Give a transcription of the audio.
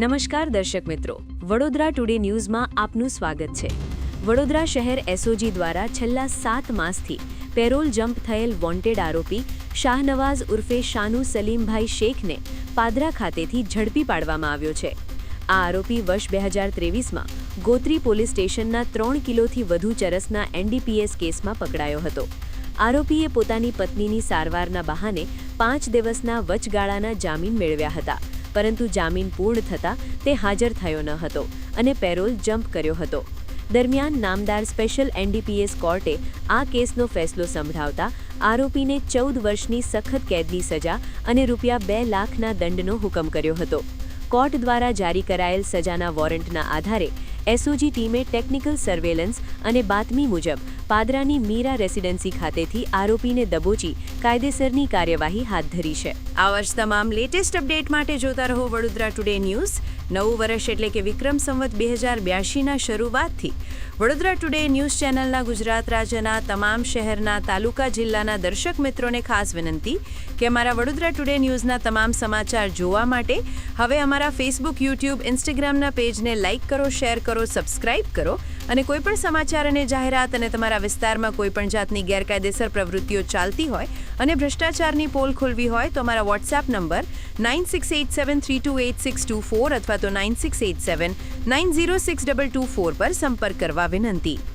નમસ્કાર દર્શક મિત્રો, વડોદરા ટુડે ન્યૂઝમાં આપનું સ્વાગત છે। વડોદરા શહેર એસઓજી દ્વારા છેલ્લા 7 માસથી પેરોલ જમ્પ થયેલ વોન્ટેડ આરોપી શાહનવાઝ ઉર્ફે શાનુ સલીમભાઈ શેખને પાદરા ખાતેથી ઝડપી પાડવામાં આવ્યો છે। આ આરોપી વર્ષ 2023માં ગોત્રી પોલીસ સ્ટેશનના 3 કિલોથી વધુ ચરસના એનડીપીએસ કેસમાં પકડાયો હતો। આરોપીએ પોતાની પત્નીની સારવારના બહાને 5 દિવસના વચગાળાના જામીન મેળવ્યા હતા, પરંતુ જામીન પૂર્ણ થતાં તે હાજર થયો ન હતો અને પેરોલ જમ્પ કર્યો હતો। દરમિયાન નામદાર સ્પેશિયલ એનડીપીએસ કોર્ટે આ કેસનો ફેસલો સંભળાવતા આરોપીને 14 વર્ષની સખત કેદની સજા અને ₹2 લાખના દંડનો હુકમ કર્યો હતો। કોર્ટ દ્વારા જારી કરાયેલ સજાના વોરંટના આધારે એસઓજી ટીમે ટેકનિકલ સર્વેલન્સ અને બાતમી મુજબ પાદરાની મીરા રેસિડેન્સી ખાતેથી આરોપીને દબોચી કાયદેસરની કાર્યવાહી હાથ ધરી છે। આ વર્ષ તમામ લેટેસ્ટ અપડેટ માટે જોતા રહો વડોદરા ટુડે ન્યૂઝ। નવું વર્ષ એટલે કે વિક્રમ સંવત 2082ના શરૂઆતથી વડોદરા ટુડે ન્યૂઝ ચેનલના ગુજરાત રાજ્યના તમામ શહેરના તાલુકા જિલ્લાના દર્શક મિત્રોને ખાસ વિનંતી કે અમારા વડોદરા ટુડે ન્યૂઝના તમામ સમાચાર જોવા માટે હવે અમારા ફેસબુક, યુટ્યુબ, ઇન્સ્ટાગ્રામના પેજને લાઇક કરો, શેર કરો, સબસ્ક્રાઇબ કરો અને કોઈપણ સમાચાર અને જાહેરાત અને તમારા વિસ્તારમાં કોઈપણ જાતની ગેરકાયદેસર પ્રવૃત્તિઓ ચાલતી હોય અને ભ્રષ્ટાચારની પોલ ખોલવી હોય તો અમારા વોટ્સએપ નંબર 9687328624 અથવા તો 9687906224 પર સંપર્ક કરવા વિનંતી।